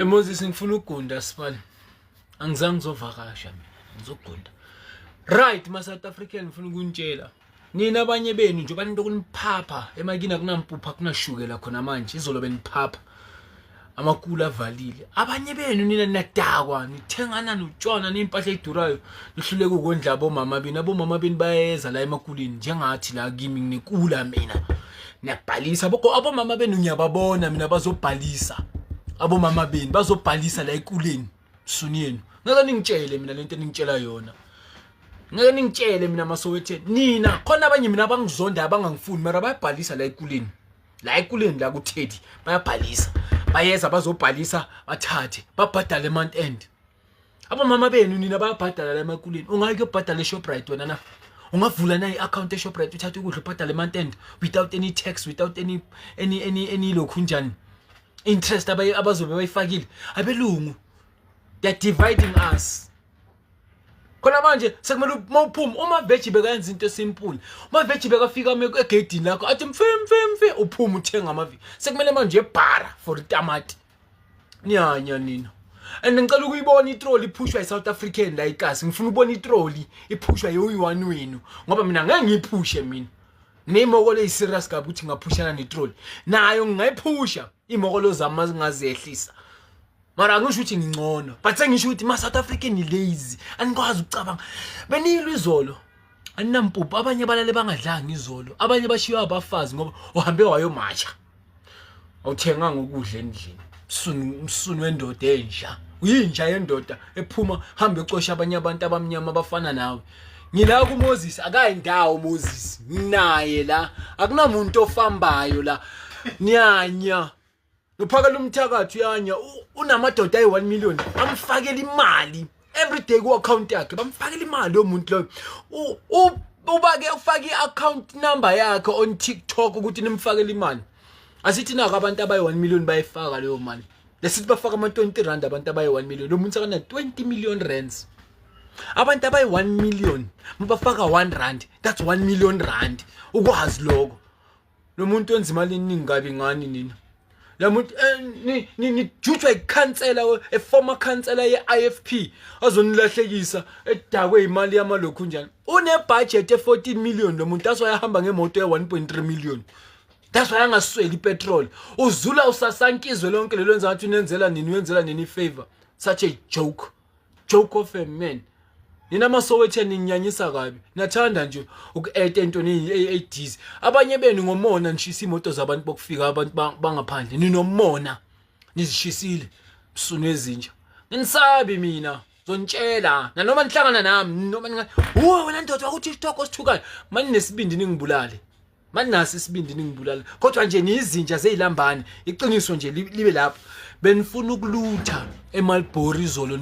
Moses ngifuna ukugunda sibali. Angizange ngizovakasha mina. Ngizogunda. Right, ma South African ngifuna ukunitshela. Nina abanye benu nje bantu okuniphapha emakini akunampupha kunashukela khona manje izolo beniphapha. Amakula avalile. Abanye benu nina nadakwa nithengana notshona nempahla edurayo. Nihluleke ukondla abomama bini. Abomama bini bayeza la emakulini njengathi la kimi nginikula mina. Niyabhalisa abomama benu ngiyababona mina bazobhalisa. Abomama beni bazobhalisa la ekuleni suniyeni. Ngeke ningitshele mina lento eningitshela yona. Ngeke ningitshele mina masowethe nina khona abanye mina abangizonda abangangifuni mara bayabhalisa la ekuleni. La ekuleni la kuThedi bayabhalisa. Bayeza bazobhalisa bathathe babhadale month end. Abomama benu nina bayabhadala la emakuleni. Ungayike ubhadale eShoprite wena na. Ungavula na i-account eShoprite uthathe ukudla ubhadale month end without any tax, without any lokhu njani. Interest abazobe bayifakile abelungu they are dividing us. Khona manje sekumele mawuphuma uma veggie bekayenza into simple. Uma veggie bekafika egedini lakho athi mfe uphuma uthenga amavi. Sekumele manje ebhara for itamati. Nyanya nina. And ngicela ukuyibona itroli iphushwa eSouth African la ikasi. Ngifuna ubona itroli iphushwa yoyi-1 wenu ngoba mina ngeke ngiyiphushe mina. Nemoko le serious kabi ukuthi ngaphushana netroli. Nayo ngingayiphusha imokolo zami zingazehlisa. Mara ngisho ukuthi ngingcono. But sengisho ukuthi ma South African ni lazy. Anikwazi ukucabanga. Benilwe izolo. Aninampuphu abanye balale bangadlanga izolo. Abanye bashiya abafazi ngoba uhambe wayomacha. Awuthenganga ukudla endlini. Msunu wendoda entsha. Uyinja yendoda ephuma hambe ecosha abanye abantu abamnyama abafana nawe. Ngila ku Moses akayindawo Moses. Naye la akunamuntu ofambayo la. Nyanya. Uphakela umthakathi uyanya unamadoda ayi 1 million amfakela imali every day ku account yakhe bamfakela imali yomuntu lo ubake ufaka i-account number yakhe on TikTok ukuthi nimfakele imali. Asithi nako abantu abayi 1 million bayifaka leyo mali. Lesithi bafaka ama 20 rand abantu abayi 1 million lo muntu akana 20 million rands. Abantu abayi 1 million mabafaka 1 rand that's 1 million rand. Ukwazi lokho. Lo muntu wenza imali eningi kabi ngani nina. La muntu ni jujwa ikhansela former councillor ye-IFP azonilahlekisa edakwe imali yamalokhu njani. Une budget e14 million lo muntu asoyahamba ngemoto ye1.3 million. That's why angasweli ipetrol. Uzula usasankizwe lonke lelo lenza ngathi unenzela nini wenzela nini favor. Such a joke. Joke of a man. Nina masowethe ninyanyisa kabi. Nathanda nje uku-add entoni e-80s. Abanye benu ngomona nishisa imoto zabantu bokufika abantu bangaphandle. Ninomona. Nizishisile. Msunu ezinja. Nginisabi mina. Zonitshela. Nanoma nihlangana nami noma wena ndoda wakuthi TikTok osithukana. Manje nesibindi ningibulale. Manje nasi isibindi ningibulala. Kodwa nje nizinja zezilambane. Iqiniso nje libe lapho. Benifuna ukulutha eMalbori izolo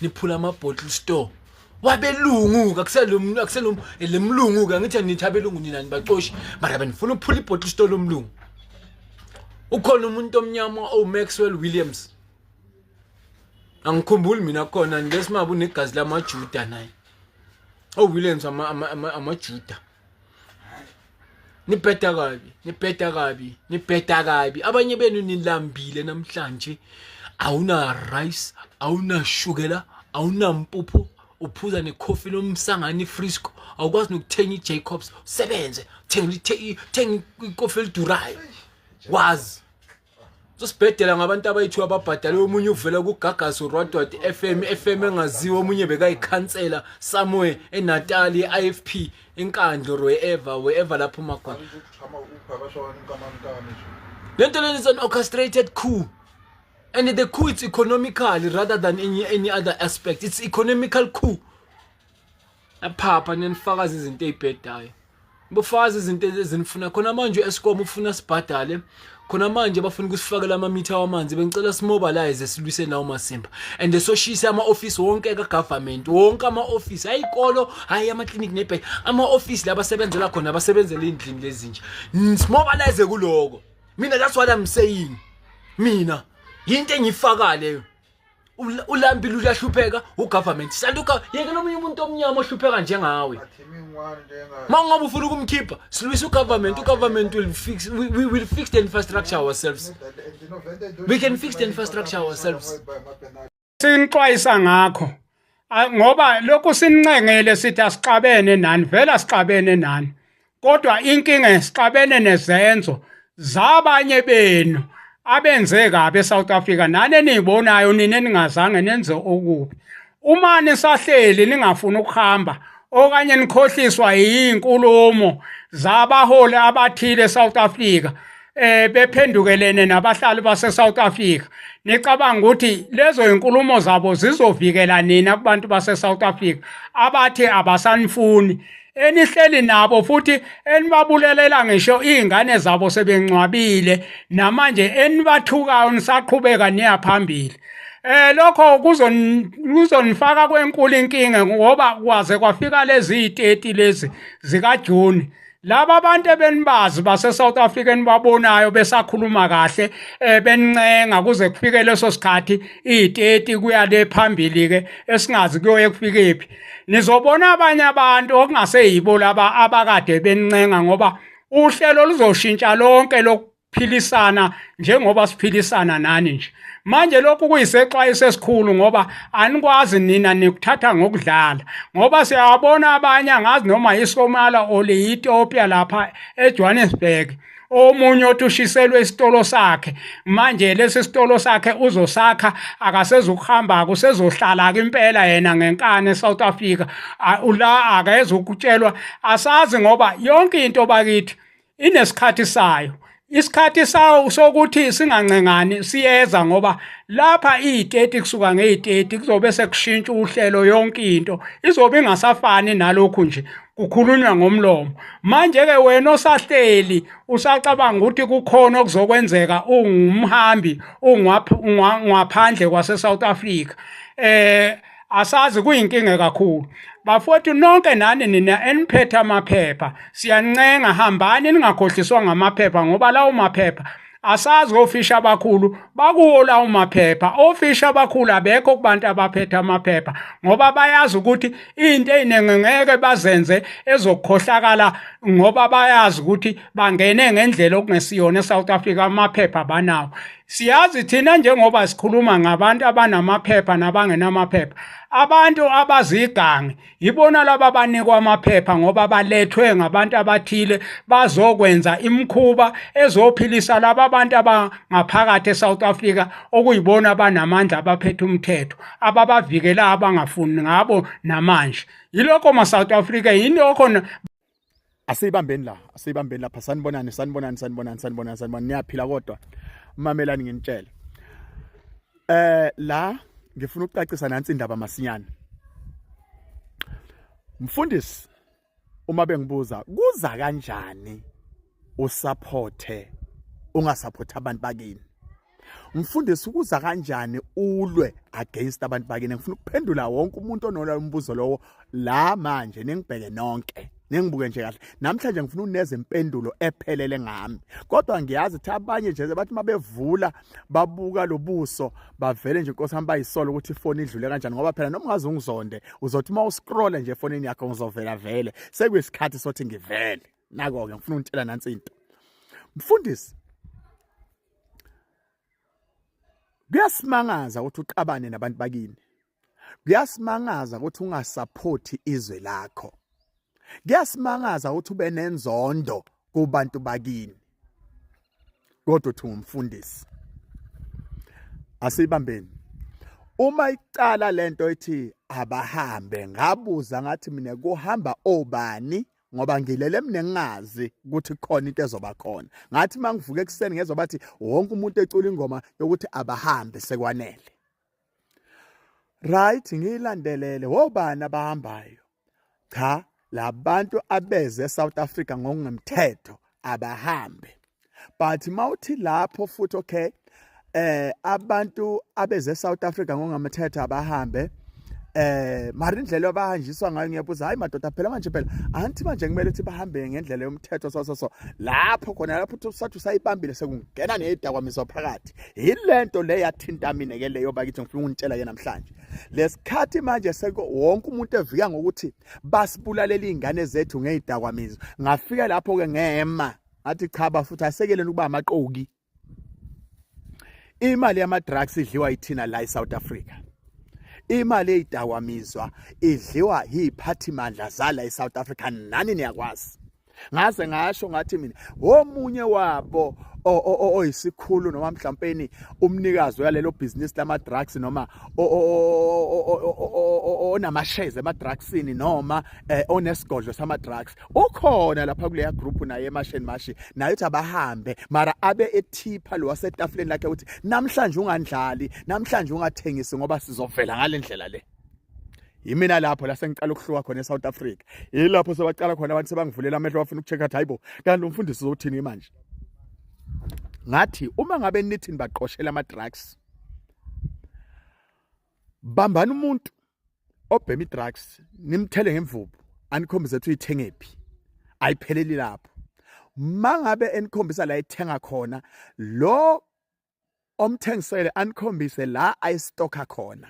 niphula ama bottle store. Wabelungu akuselum lemlungu ka ngithi nithi abelungu nina nibaxoshi mara benifuna ukuphula ibottle store lomlungu. Ukhona umuntu omnyama Maxwell Williams. Angikhumbuli mina khona ngesimabu negazi lamaJuda naye. Williams amaJuda. Nibheda kabi. Abanye benu nilambile namhlanje. Awuna rice, awuna shukela, awuna mpuphu, uphuza necoffee lomsangani Frisco. Awukwazi nokuthenga iJacobs, sebenze, thenga icoffee elidurayo. Wazi. Sosibhedela ngabantu abayithu ababhadala omunye uvela kuGagaso Rodward FM engaziwa omunye bekayikhansela somewhere eNatal iFP enkandlo wherever lapho makhona. Lento leni is an orchestrated coup. And the coup is economical rather than any other aspect. It's economical coup. Apapa nenifakazi izinto ezibhedayo. Bofakazi izinto ezinifuna khona manje Eskom ufuna sibhadale. Khona manje bafuna ukusifakela amamitha wamanzi bengicela simobilize silwise nawo Masimba and soshisa ama office wonke kagovernment wonke ama office ayikolo hayi ama clinic nebhe ama office labasebenzela khona abasebenzela endlini lezinje simobilize kuloko. Mina that's what I'm saying. Mina into engifaka leyo ulambile uyahlupheka ugovernment sanduka yeke nomunye umuntu omnyama ohlupheka njengawe mangabe ufuna ukumkhipha silwisa ugovernment will fix the infrastructure ourselves. We can fix the infrastructure ourselves. Sinixwayisa ngakho ngoba lokhu sinincengele sithi asixabene nani vele asixabene nani kodwa inkinga esixabene nezenzo zabanye benu abenze kabi eSouth Africa nani niyibonayo nini ningazange nenze okubi uma nisahleli ningafuna ukuhamba okanye nikhohliswa yinkulumo zabaholi abathile eSouth Africa bephendukelene nabahlali base-South Africa nicabanga ukuthi lezo inkulumo zabo zizovikela nina kubantu base-South Africa abathi abasanifuni enihleli nabo futhi enibabulelela ngisho izingane zabo sebengcwabile namanje enibathukayo nisaqhubeka niya phambili lokho kuzonifaka kwenkulu inkinga ngoba kwaze kwafika lezi iziteti lezi zikaJune laba abantu ebenibazi base-South Africa enibabonayo besakhuluma kahle benincenga kuze kufike leso sikhathi iziteti kuya le phambili ke esingazi kuyoye kufike phi nizobona abanye abantu okungaseyibo laba abakade benincenga ngoba uhlelo luzoshintsha lonke lokuphilisana njengoba siphilisana nani nje manje lokhu kuyisexwayiso esikhulu ngoba anikwazi nina nikuthatha ngokudlala ngoba siyabona abanye angazi noma iSomala ole Ethiopia lapha eJohannesburg omunye otushiselwe isitolo sakhe manje lesi sitolo sakhe uzosakha akasezukuhamba kusezohlala ke impela yena ngenkane eSouth Africa ula akayezukutshelwa asazi ngoba yonke into bakithi inesikhathi sayo isikhathi sawo sokuthi singancengani siyeza ngoba lapha iziteti kusuka ngeziteti kuzobe sekushintsha uhlelo yonke into izobe ingasafani nalokhu nje kukhulunywa ngomlomo manje ke wena osahleli usacabanga ukuthi kukhona okuzokwenzeka ungumhambi ungwaphandle kwase-South Africa asazi kuyinkinga kakhulu bafowethu nonke nani nina eniphethe amaphepha siyancenga hambani ningakhohliswa ngamaphepha ngoba lawo maphepha asazi ofisha abakhulu bakuwo lawo maphepha ofisha abakhulu abekho kubantu abaphethe amaphepha ngoba bayazi ukuthi into eyinengeke bazenze ezokukhohlakala ngoba bayazi ukuthi bangene ngendlela okungesiyona eSouth Africa amaphepha banawo siyazi thina njengoba sikhuluma ngabantu abanamaphepha nabangenamaphepha abantu abazigange yibona laba banikwa amaphepha ngoba balethwe ngabantu abathile bazokwenza imkhuba ezophilisa laba abantu abangaphakathi eSouth Africa okuyibona abanamandla abaphethe umthetho ababavikela abangafuni ngabo namanje yilokho ma-South Africa yilokho asiyibambeni lapha sanibonani niyaphila kodwa mamelani nginitshela la ngifuna ukucacisa nansi indaba masinyane mfundisi uma bengibuza kuza kanjani usupporte ungasupporta abantu bakini mfundisi kuza kanjani ulwe against abantu bakini ngifuna ukuphendula wonke umuntu onolwa umbuzo lowo la manje ningibheke nonke ningibuke nje kahle namhlanje ngifuna uneze impendulo ephelele ngami kodwa ngiyazi ukuthi abanye nje bathi mabevula babuka lobuso bavele nje inkosi hamba bayisolo ukuthi ifoni idlule kanjani ngoba phela noma ungaze ungizonde uzothi uma uscroll nje efonini yakho ngizovela vele sekuyisikhathi sothi ngivele nako ke ngifuna untshela nansi into mfundisi kuyasimangaza ukuthi uqabane nabantu bakini kuyasimangaza ukuthi ungasupporti izwe lakho kuyasimangaza ukuthi ube nenzondo kubantu bakini kodwa uthi umfundisi asibambeni uma icala lento ethi abahambe ngabuza ngathi mina kuhamba obani ngoba ngilele mina ngingazi ukuthi khona into ezoba khona ngathi mangivuka ekseni ngezwe bathi wonke umuntu ecula ingoma yokuthi abahambe sekwanele right ngilandelele wobani abahambayo cha labantu abeze eSouth Africa ngokungemthetho abahambe but mawuthi lapho futhi okay abantu abeze eSouth Africa ngokungemthetho abahambe mara indlela abahanjiswa ngayo ngiyabuza hayi madoda phela manje anti manje kumele ukuthi bahambe ngendlela yomthetho so lapho khona lapho usathi usayibambile sekungena nedakwamiso phakathi ilento le yathinta mina ke leyo bakithi ngifuna ukunitshela ke namhlanje lesikhathi manje wonke umuntu evika ngokuthi basibulalela izingane zethu ngezidakwamizo ngafika lapho ke ngema athi cha bafuthi asekeleni ukuba amaqoki imali yama drugs idliwa yithina la eSouth Africa imali eyidakwamizwa idliwa yiphathimandla zala eSouth Africa nani niyakwazi ngaze ngasho ngathi mina omunye wabo oyisikhulu noma mhlawumbe umnikazi yalelo business lama drugs noma onama shares ema drugsini noma onesigodlo sama drugs ukhona lapha kuleya group naye emasheni mashi naye uthi abahambe mara abe ethipha lo wasetafuleni lakhe uthi namhlanje ungandlali namhlanje ungathengisi ngoba sizovela ngalendlela le yimina lapho la sengicala ukuhluka khona eSouth Africa yilapho sebaqala khona abantu sebangivulela amehlo bafuna ukuchecka ukuthi hayibo kanti lo mfundisi uzothini manje ngathi uma ngabe nithi nibaqoshela ama drugs bambana umuntu obhema drugs nimthele ngemvubu anikhombise ukuthi uyithengephi ayipheleli lapho mangabe enikhombisa la ithenga khona lo omthengisele anikhombise la ayistocka khona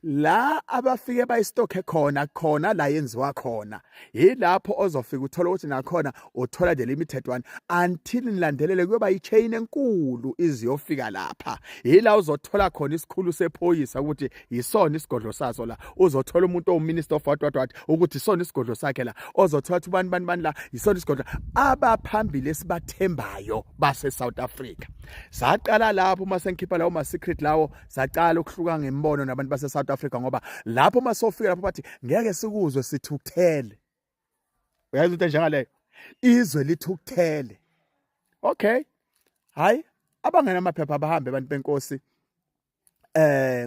la abafike bayistocke khona la yenziwa khona yilapho ozofika uthola ukuthi nakhona uthola the limited one until nilandelele kuba ichain enkulu iziyofika lapha yila uzothola khona isikhulu sephoyisa ukuthi yisona isigodlo saso la uzothola umuntu ominister of what ukuthi isona isigodlo sakhe la ozothola ukuthi bani la yisona isigodlo abaphambili esibathembayo base South Africa saqala lapho masengikhipha lawo ma secret lawo saqala ukuhluka ngembono nabantu base South Africa ngoba lapho masofika lapho bathi ngeke sikuzwe sithukuthele uyazi into njengaleyo izwe lithukuthele okay hayi abangena amaphepha abahambe abantu benkosi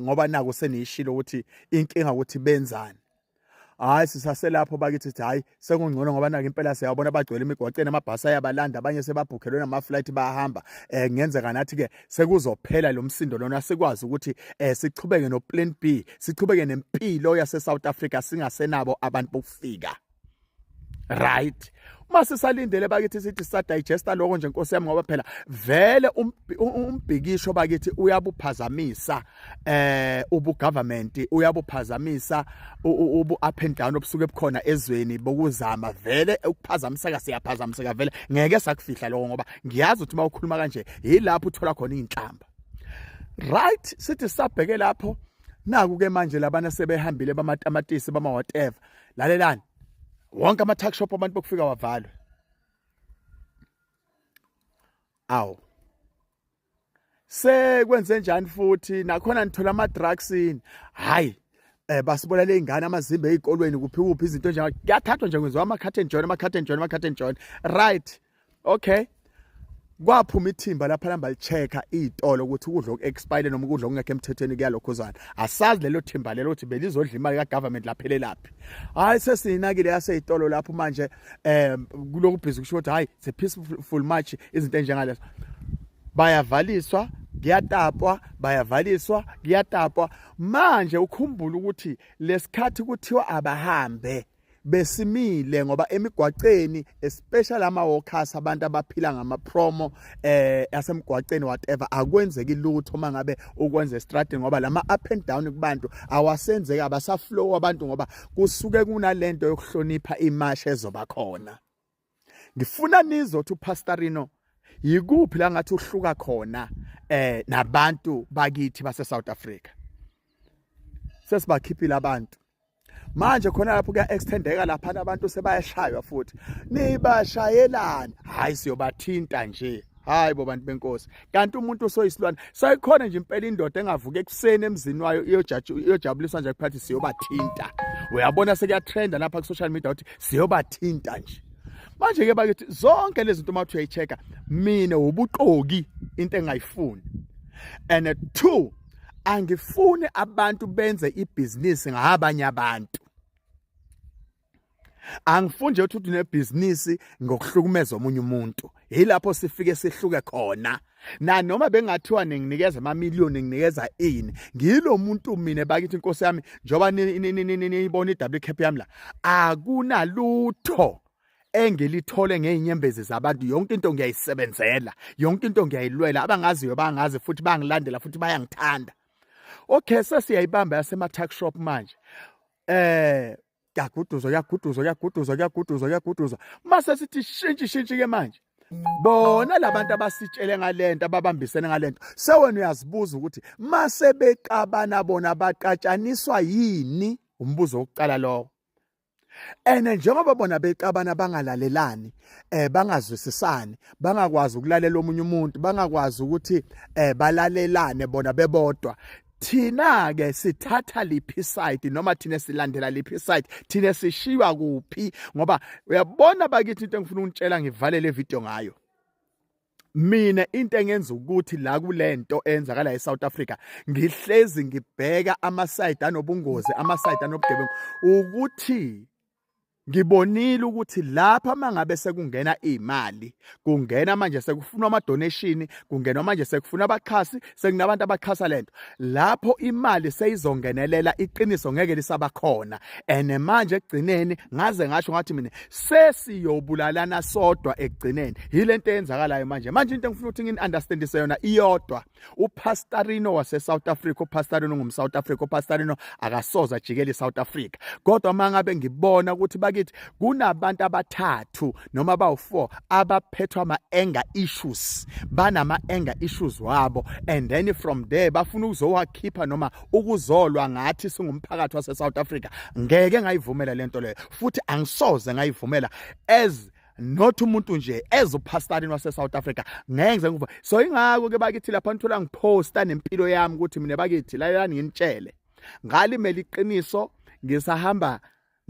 ngoba naku senishilo ukuthi inkinga ukuthi benzani hayi sisaselapho bakithi hayi sekungcono ngoba nake impela siyabona bagcwele imigwaqeni amabhasi ayabalanda abanye sebabhukhelwe nama flight bahamba ngenzeka nathi ke sekuzophela lo msindo lona sikwazi ukuthi sichubeke no plan B sichubeke nempilo yase South Africa singasenabo abantu bokufika right mase salindele bakithi sithi sadigesta lokho nje inkosi yami ngoba phela vele umbhikisho bakithi uyabuphazamisa ubu government uyabuphazamisa ubu up and down obusuke bukhona ezweni bokuzama vele ukuphazamiseka siyaphazamiseka vele ngeke sakufihla lokho ngoba ngiyazi ukuthi mawukhuluma kanje yilapho uthola khona inhlamba right sithi sabheke lapho naku ke manje labana sebehambile bamatamatisi bama whatever lalelani wonke ama tuck shop abantu bokufika wavalwe awu sekwenze njani futhi nakhona nithola ama drugs ini hayi basibola le ingane amazimbe ezikolweni kuphi izinto nje kuyathathwa nje kwenziwa ama curtain joint right okay kwaphuma ithimba lapha lamba lichecka izitolo ukuthi ukudla okuexpire noma ukudla okungekho emthethweni kuyalokhuzana asazi lelo thimba lelo ukuthi belizodla imali ka government laphele laphi hayi sesinakile yasezitolo lapho manje kuloko busy kusho ukuthi hayi it's a peaceful march izinto enjengalezo bayavaliswa kuyatapwa bayavaliswa kuyatapwa manje ukhumbula ukuthi lesikhathi kuthiwa abahambe besimile ngoba emigwaqeni especially ama workers abantu abaphila ngama promo yasemgwaqeni whatever akwenzeki lutho mangabe ukwenza strategy ngoba lama up and down kubantu awasenzeka abasaflow abantu ngoba kusuke kunalento yokuhlonipha imash ezoba khona ngifuna nizothi uPastorino yikuphi la ngathi uhluka khona nabantu bakithi base South Africa sesibakhiphile abantu manje khona lapho kuya extendeka lapha abantu sebayashaywa futhi nibashayelana hayi siyobathinta nje hayi bo bantu benkosi kanti umuntu soyisilwana sayikhona nje impela indoda engavuka ekuseni emzini wayo iyojabuliswa nje kuphathi siyobathinta uyabona sekuyatrenda lapha ku social media uthi siyobathinta nje manje ke bakithi zonke lezi zinto mathu uyayicheka mina ubuqoki into engayifuni and 2 angifuni abantu benze ibusiness ngabanye abantu Angifuni nje ukuthi unebhizinisi ngokuhlukumeza omunye umuntu. Yilapho sifike sihluke khona. Na noma bengathiwa ninginikeza amamiliyoni nginikeza ini. Ngilo muntu mina bakithi inkosi yami njoba nibona iDouble Cap yami la. Akunalutho engilithole ngeinyembezi zabantu. Yonke into ngiyayisebenzela. Yonke into ngiyayilwela. Abangaziyo bangazi futhi bangilandela futhi bayangithanda. Okay, sesiyayibamba yasema tuck shop manje. Yaguduzwa. Mase sithi shintshi ke manje. Bona labantu abasitshele ngalento ababambisene ngalento. Sewena uyazibuza ukuthi mase beqabana bona baqatshaniswa yini? Umbuzo wokuqala lo. Njengoba bona beqabana bangalalelani, bangazwisisani, bangakwazi ukulalela omunye umuntu, bangakwazi ukuthi balalelane bona bebodwa. Thina ke sithatha liphi side noma thina silandela liphi side, thina sishiwa kuphi? Ngoba uyabona bakithi into engifuna ukutshela ngivale le video ngayo. Mina into engenza ukuthi la kulento enzakala eSouth Africa ngihlezi ngibheka ama-side anobungozi, ama-side anobugebengu, ukuthi ngibonile ukuthi lapha mangabe sekungena imali, kungena manje sekufuna ama donation, kungena manje sekufuna abakhasi, sekunabantu abakhasa lento. Lapho imali seyizongenelela iqiniso ngeke lisaba khona. Manje egcineni ngaze ngasho ngathi mina sesiyobulalana sodwa egcineni. Yilento eyenzakalayo manje. Manje into engifuna ukuthi ngini-understandise yona iyodwa. UPastorino wase South Africa, uPastorino ngumSouth Africa, uPastorino akasoza jikele eSouth Africa. Kodwa mangabe ngibona ukuthi bakithi kunabantu abathathu noma bawu4 abaphethwa ama-anger issues, banama-anger issues wabo, and then from there bafuna ukuzowakhipha noma ukuzolwa ngathi singumphakathi wase South Africa. Ngeke ngayivumela lento leyo, futhi angisoze ngayivumela as not umuntu nje, as uPastorino wase South Africa. Ngeke nguva. So ingako ke bakithi lapha ngithola ngiposta nempilo yami ukuthi mina bakithi la nginitshele ngalimela iqiniso ngisahamba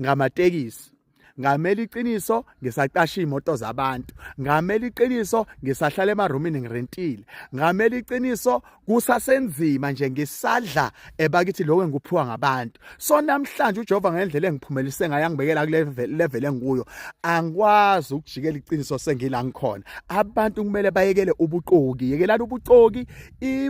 ngamatekisi, ngamela iqiniso ngisaqasha imoto zabantu, ngamela iqiniso ngisahlala emarumini ngirentile, ngamela iqiniso kusasenzima nje ngisadla bakithi lokho engikuphiwa ngabantu. So namhlanje uJehova ngendlela engiphumelise ngayo angibekela kule level engikuyo, angikwazi ukujikela iqiniso sengila ngikhona. Abantu kumele bayekele ubuqoki, yekelana ubuqoki,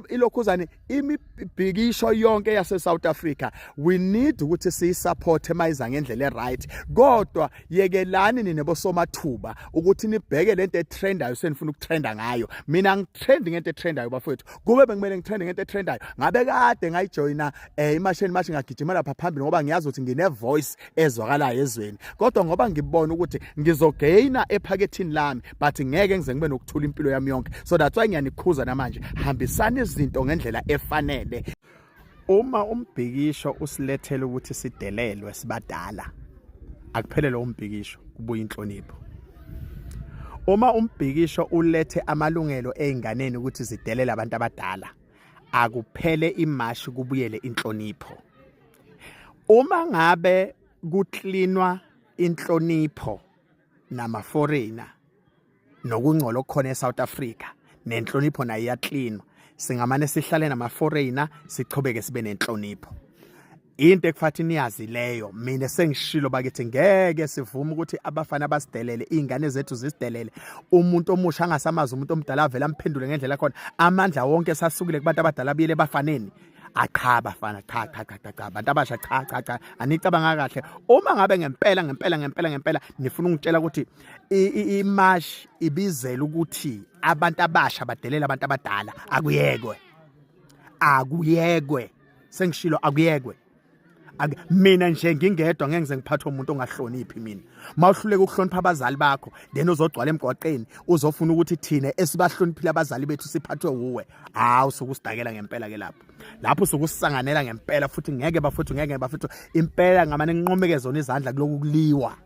ilokhuzane imibhikisho yonke yase South Africa. We need ukuthi siyisupport emayiza ngendlela right. Kodwa yekelani ninebosomathuba ukuthi nibheke lento etrendayo senifuna ukutrenda ngayo. Mina ngitrendi ngento etrendayo bafowethu. Kube bengimele ngitrendi ngento etrendayo. Ngabe kade ngayijoyina imashini mathi ngagijimela lapha phambili ngoba ngiyazi ukuthi ngine voice ezwakalayo ezweni. Kodwa ngoba ngibona ukuthi ngizogaina ephakethini lami, but ngeke ngize ngibe nokuthula impilo yami yonke. So that's why ngiyanikhuza namanje, hambisani izinto ngendlela efanele. Uma umbhikisho usilethele ukuthi sidelelwe sibadala, akuphelele umbhikisho, kubuya inhlonipho. Uma umbhikisho ulethe amalungelo einganeni ukuthi zidelele abantu abadala, akuphele imashi, kubuyele inhlonipho. Uma ngabe kuklinwa inhlonipho nama foreigner nokungcola okukhona eSouth Africa, nenhlonipho nayo iyaklinwa, singamane sihlale nama foreigner sichobeke sibe nenhlonipho. Into ekufathi niyazi leyo, mina sengishilo bakithi ngeke sivume ukuthi abafana basidelele, izingane zethu zisidelele. Umuntu omusha angasamazi umuntu omdala avela amphendule ngendlela khona. Amandla wonke sasukile kubantu abadala biyele bafaneni. Cha bafana, cha abantu abasha cha anicabanga kahle. Uma ngabe ngempela nifuna ungitshela ukuthi imash ibizela ukuthi abantu abasha badelela abantu abadala, akuyekwe. Sengishilo akuyekwe. Mina nje ngingedwa ngeke ngize ngiphathwe umuntu ongahloniphi mina. Mawuhluleka ukuhlonipha abazali bakho, then uzogcwala emgwaqeni uzofuna ukuthi thina esibahloniphile abazali bethu siphathwe uwe. Usukusidakela ngempela ke lapho. Lapho usukusanganela ngempela, futhi ngeke bafuthu impela ngamane nginqomeke zona izandla kulokuliwa.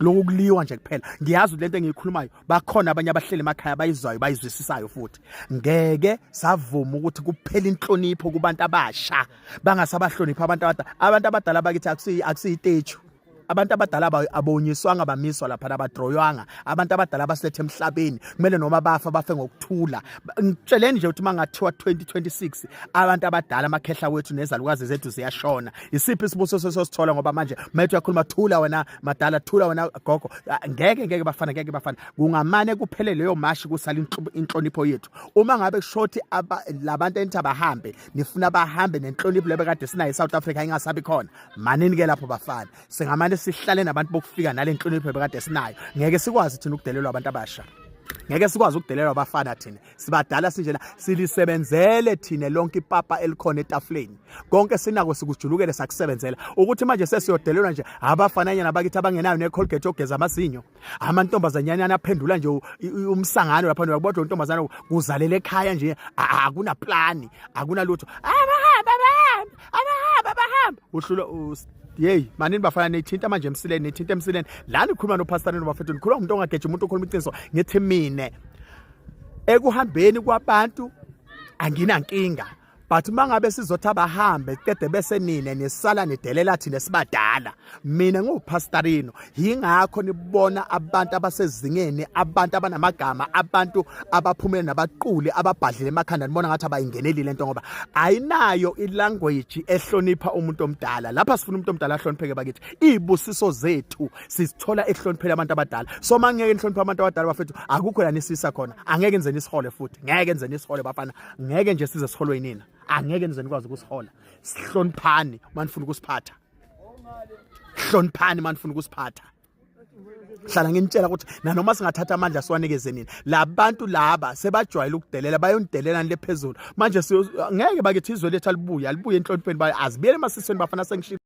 Lokuliwa nje kuphela. Ngiyazi lento engiyikhulumayo bakhona abanye abahleli emakhaya bayizwayo bayizwisisayo futhi. Ngeke savuma ukuthi kuphela inhlonipho kubantu abasha bangasabahlonipha abantu abadala. Abantu abadala bakithi akusiyitechu. abantu abadala abonyiswanga bamiswa lapha abadroywanga abantu abadala basethe emhlabeni kumele noma bafe ngokuthula ngitsheleni nje ukuthi mangathiwa 2026 abantu abadala amakhehla wethu nezalukazi zethu ziyashona isiphi isibuso sesosithola ngoba manje methu yakhuluma thula wena madala thula wena gogo ngeke bafana kungamane kuphele leyo mashi kusala inhlonipho yethu uma ngabe kushothi labantu enithi abahambe nifuna bahambe nenhlonipho lebekade sinayo eSouth Africa ingasabi khona manini ke lapho bafana singamane sihlale nabantu bokufika nale nhlonipho ebekade sinayo ngeke sikwazi thina ukudelelwa abantu abasha ngeke sikwazi ukudelelwa abafana thina sibadala sinjena silisebenzele thina lonke ipapa elikhona etafuleni konke sinako sikujulukele sakusebenzela ukuthi manje sesiyodelelwa nje abafananyana bakithi abangenayo neColgate yogeza amazinyo amantombazanyana aphendula nje umsangano lapha uyabona untombazana kuzalele ekhaya nje akuna plani akuna lutho abahamba uhlula Yey manini bafana nethinta manje emsileni lana ukhuluma noPastor noBafethu nikhuluma umuntu ongageje umuntu okhuluma iqiniso ngithi mine ekuhambeni kwabantu anginankinga but mangabe sizothi abahambe kede bese nine nesala nedelela thina sibadala mina nguPastorino yingakho nibona abantu abasezingeni abantu abanamagama abantu abaphumele nabaquli ababhadlile emakhanda nibona ngathi abayingenelile lento ngoba ayinayo ilanguage ehlonipha umuntu omdala lapha sifuna umuntu omdala ahlonipheke bakithi ibusiso zethu sizithola ehloniphela abantu abadala so mangeke nihlonipha abantu abadala bafethu akukho la nisisa khona angeke nizeni isihole futhi ngeke nizeni isihole bafana ngeke nje size siholwe yinina angeke nize nikwazi ukusihola sihloniphani manifuna ukusiphatha hloniphani manifuna ukusiphatha hlala nginitshela ukuthi nanoma singathatha amandla siwanikeze nini labantu laba sebajwayela ukudelela bayonidelela lephezulu manje ngeke bakithi izwe lethu alibuye enhlonipheni bayo azibiyele emasisweni bafana sengishilo